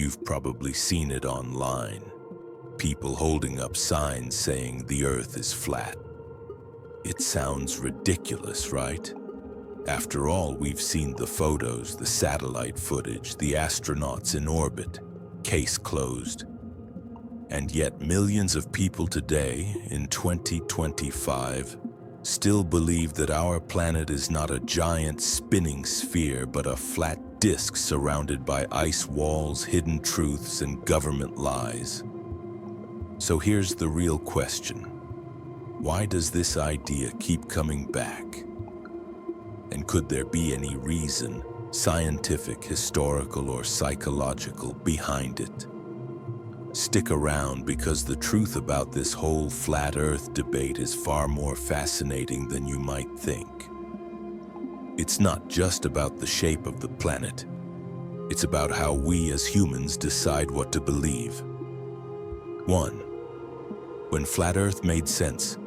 You've probably seen it online. People holding up signs saying the Earth is flat. It sounds ridiculous, right? After all, we've seen the photos, the satellite footage, the astronauts in orbit, case closed. And yet millions of people today, in 2025, still believe that our planet is not a giant spinning sphere, but a flat disk surrounded by ice walls, hidden truths, and government lies. So here's the real question. Why does this idea keep coming back? And could there be any reason, scientific, historical, or psychological, behind it? Stick around, because the truth about this whole flat Earth debate is far more fascinating than you might think. It's not just about the shape of the planet. It's about how we as humans decide what to believe. 1. When flat Earth made sense.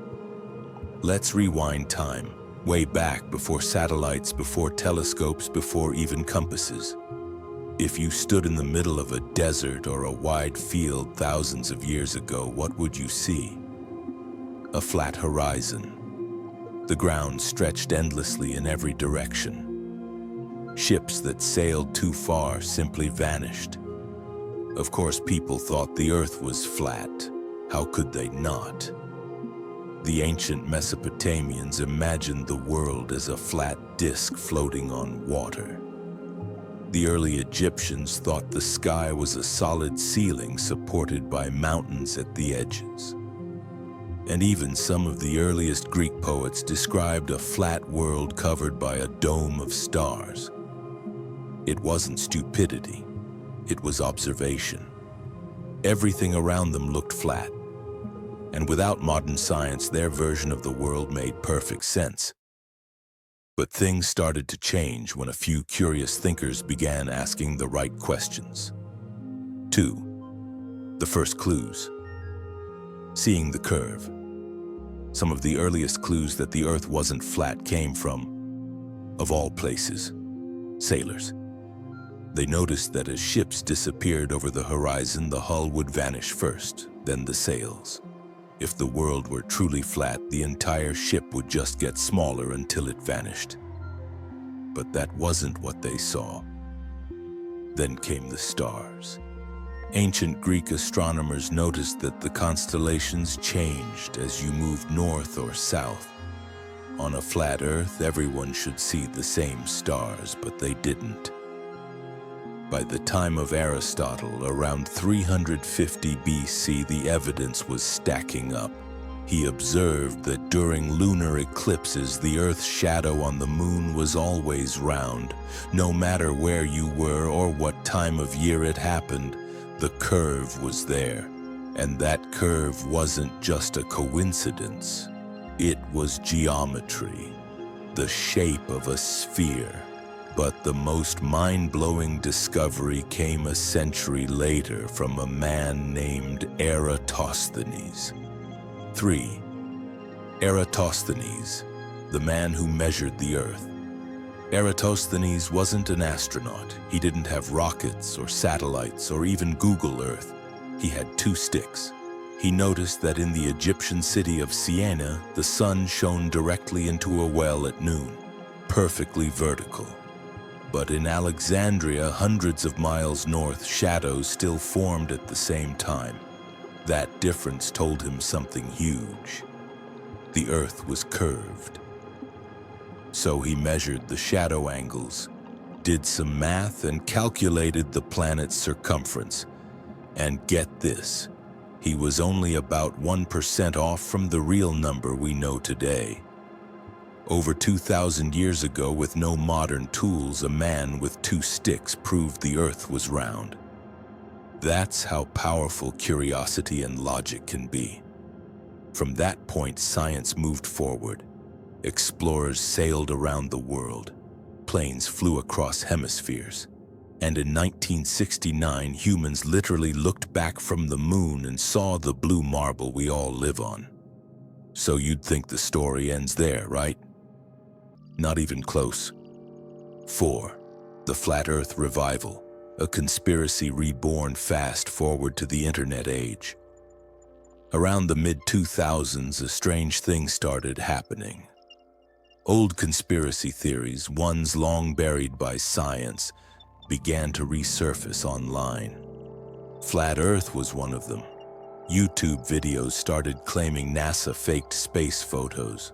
Let's rewind time, way back before satellites, before telescopes, before even compasses. If you stood in the middle of a desert or a wide field thousands of years ago, what would you see? A flat horizon. The ground stretched endlessly in every direction. Ships that sailed too far simply vanished. Of course, people thought the Earth was flat. How could they not? The ancient Mesopotamians imagined the world as a flat disk floating on water. The early Egyptians thought the sky was a solid ceiling supported by mountains at the edges. And even some of the earliest Greek poets described a flat world covered by a dome of stars. It wasn't stupidity, it was observation. Everything around them looked flat. And without modern science, their version of the world made perfect sense. But things started to change when a few curious thinkers began asking the right questions. 2. The first clues. Seeing the curve. Some of the earliest clues that the Earth wasn't flat came from, of all places, sailors. They noticed that as ships disappeared over the horizon, the hull would vanish first, then the sails. If the world were truly flat, the entire ship would just get smaller until it vanished. But that wasn't what they saw. Then came the stars. Ancient Greek astronomers noticed that the constellations changed as you moved north or south. On a flat Earth, everyone should see the same stars, but they didn't. By the time of Aristotle, around 350 BC, the evidence was stacking up. He observed that during lunar eclipses, the Earth's shadow on the moon was always round. No matter where you were or what time of year it happened, the curve was there. And that curve wasn't just a coincidence. It was geometry, the shape of a sphere. But the most mind-blowing discovery came a century later from a man named Eratosthenes. 3. Eratosthenes, the man who measured the Earth. Eratosthenes wasn't an astronaut. He didn't have rockets or satellites or even Google Earth. He had 2 sticks. He noticed that in the Egyptian city of Siena, the sun shone directly into a well at noon, perfectly vertical. But in Alexandria, hundreds of miles north, shadows still formed at the same time. That difference told him something huge. The Earth was curved. So he measured the shadow angles, did some math, and calculated the planet's circumference. And get this, he was only about 1% off from the real number we know today. Over 2,000 years ago, with no modern tools, a man with 2 sticks proved the Earth was round. That's how powerful curiosity and logic can be. From that point, science moved forward. Explorers sailed around the world. Planes flew across hemispheres. And in 1969, humans literally looked back from the moon and saw the blue marble we all live on. So you'd think the story ends there, right? Not even close. 4. The Flat Earth Revival. A conspiracy reborn fast forward to the internet age. Around the mid-2000s, a strange thing started happening. Old conspiracy theories, ones long buried by science, began to resurface online. Flat Earth was one of them. YouTube videos started claiming NASA faked space photos.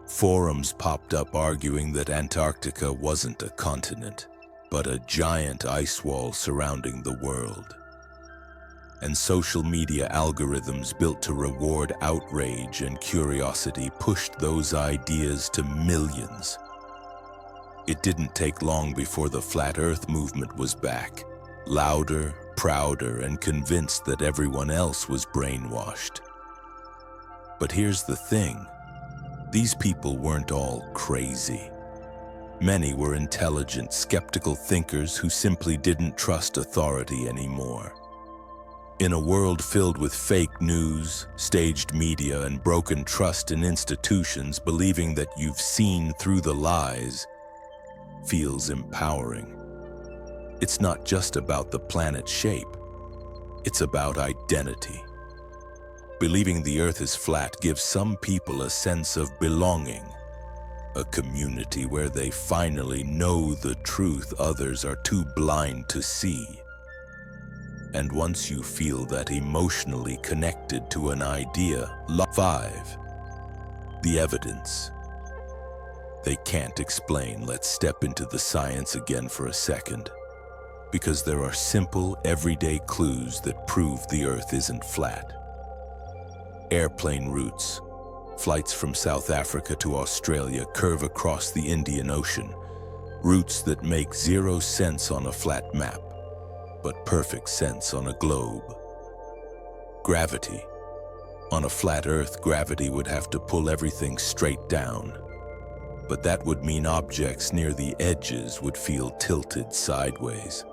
Forums popped up arguing that Antarctica wasn't a continent, but a giant ice wall surrounding the world. And social media algorithms built to reward outrage and curiosity pushed those ideas to millions. It didn't take long before the Flat Earth movement was back, louder, prouder, and convinced that everyone else was brainwashed. But here's the thing. These people weren't all crazy. Many were intelligent, skeptical thinkers who simply didn't trust authority anymore. In a world filled with fake news, staged media, and broken trust in institutions, believing that you've seen through the lies feels empowering. It's not just about the planet's shape. It's about identity. Believing the Earth is flat gives some people a sense of belonging, a community where they finally know the truth others are too blind to see. And once you feel that emotionally connected to an idea, 5. The evidence. They can't explain. Let's step into the science again for a second. Because there are simple, everyday clues that prove the Earth isn't flat. Airplane routes. Flights from South Africa to Australia curve across the Indian Ocean. Routes that make zero sense on a flat map, but perfect sense on a globe. Gravity. On a flat Earth, gravity would have to pull everything straight down. But that would mean objects near the edges would feel tilted sideways.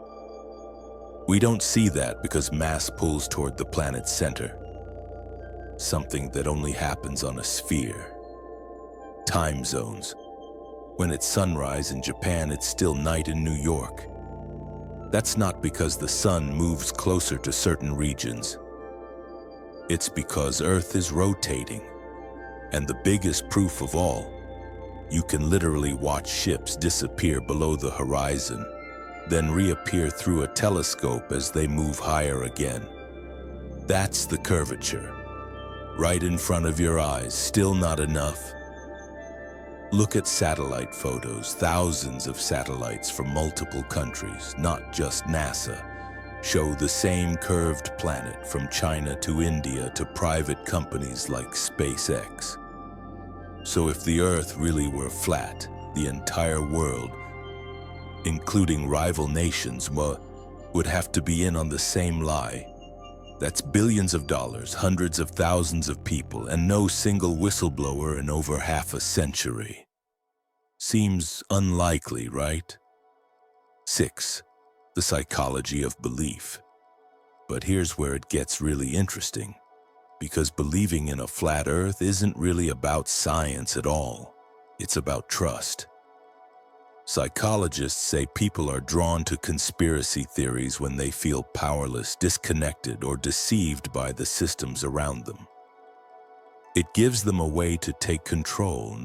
We don't see that because mass pulls toward the planet's center. Something that only happens on a sphere. Time zones. When it's sunrise in Japan, it's still night in New York. That's not because the sun moves closer to certain regions. It's because Earth is rotating. And the biggest proof of all, you can literally watch ships disappear below the horizon, then reappear through a telescope as they move higher again. That's the curvature. Right in front of your eyes, still not enough. Look at satellite photos. Thousands of satellites from multiple countries, not just NASA, show the same curved planet from China to India to private companies like SpaceX. So if the Earth really were flat, the entire world, including rival nations, would have to be in on the same lie. That's billions of dollars, hundreds of thousands of people, and no single whistleblower in over half a century. Seems unlikely, right? 6. The psychology of belief. But here's where it gets really interesting, because believing in a flat Earth isn't really about science at all. It's about trust. Psychologists say people are drawn to conspiracy theories when they feel powerless, disconnected, or deceived by the systems around them. It gives them a way to take control,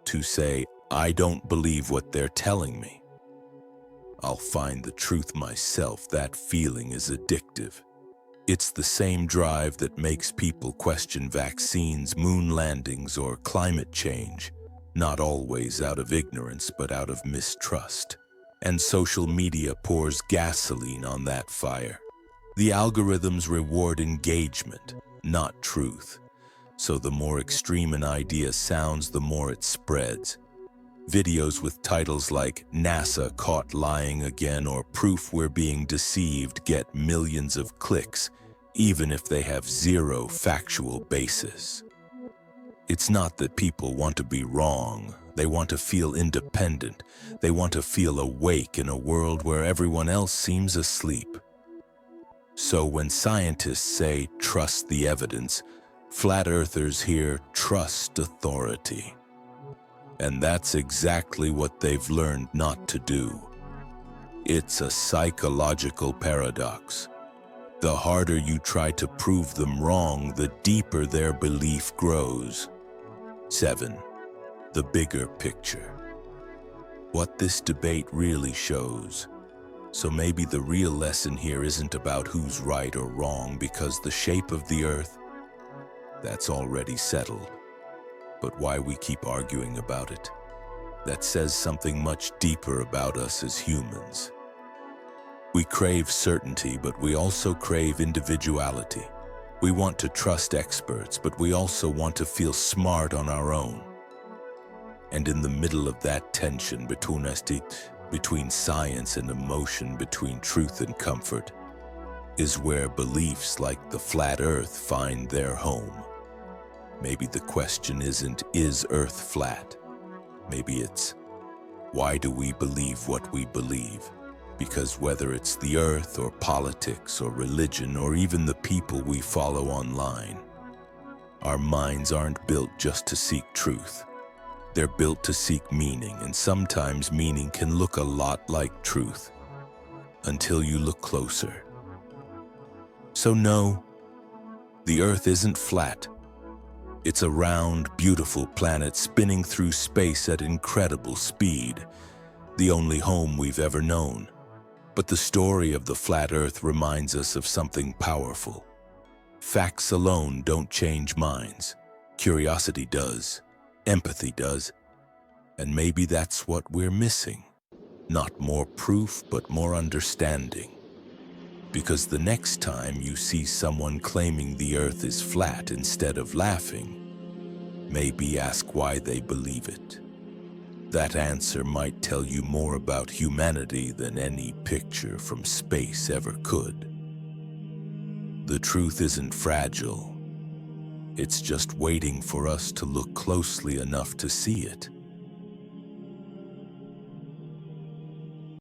to say, I don't believe what they're telling me. I'll find the truth myself. That feeling is addictive. It's the same drive that makes people question vaccines, moon landings, or climate change. Not always out of ignorance, but out of mistrust. And social media pours gasoline on that fire. The algorithms reward engagement, not truth. So the more extreme an idea sounds, the more it spreads. Videos with titles like NASA Caught Lying Again or Proof We're Being Deceived get millions of clicks, even if they have zero factual basis. It's not that people want to be wrong. They want to feel independent. They want to feel awake in a world where everyone else seems asleep. So when scientists say, trust the evidence, flat earthers hear, trust authority. And that's exactly what they've learned not to do. It's a psychological paradox. The harder you try to prove them wrong, the deeper their belief grows. 7. The bigger picture. What this debate really shows. So maybe the real lesson here isn't about who's right or wrong, because the shape of the earth, that's already settled. But why we keep arguing about it? That says something much deeper about us as humans. We crave certainty, but we also crave individuality. We want to trust experts, but we also want to feel smart on our own. And in the middle of that tension between science and emotion, between truth and comfort, is where beliefs like the flat earth find their home. Maybe the question isn't, is Earth flat? Maybe it's, why do we believe what we believe? Because whether it's the earth or politics or religion or even the people we follow online, our minds aren't built just to seek truth. They're built to seek meaning, and sometimes meaning can look a lot like truth until you look closer. So no, the earth isn't flat. It's a round, beautiful planet spinning through space at incredible speed, the only home we've ever known. But the story of the flat earth reminds us of something powerful. Facts alone don't change minds. Curiosity does. Empathy does. And maybe that's what we're missing. Not more proof, but more understanding. Because the next time you see someone claiming the earth is flat instead of laughing, maybe ask why they believe it. That answer might tell you more about humanity than any picture from space ever could. The truth isn't fragile. It's just waiting for us to look closely enough to see it.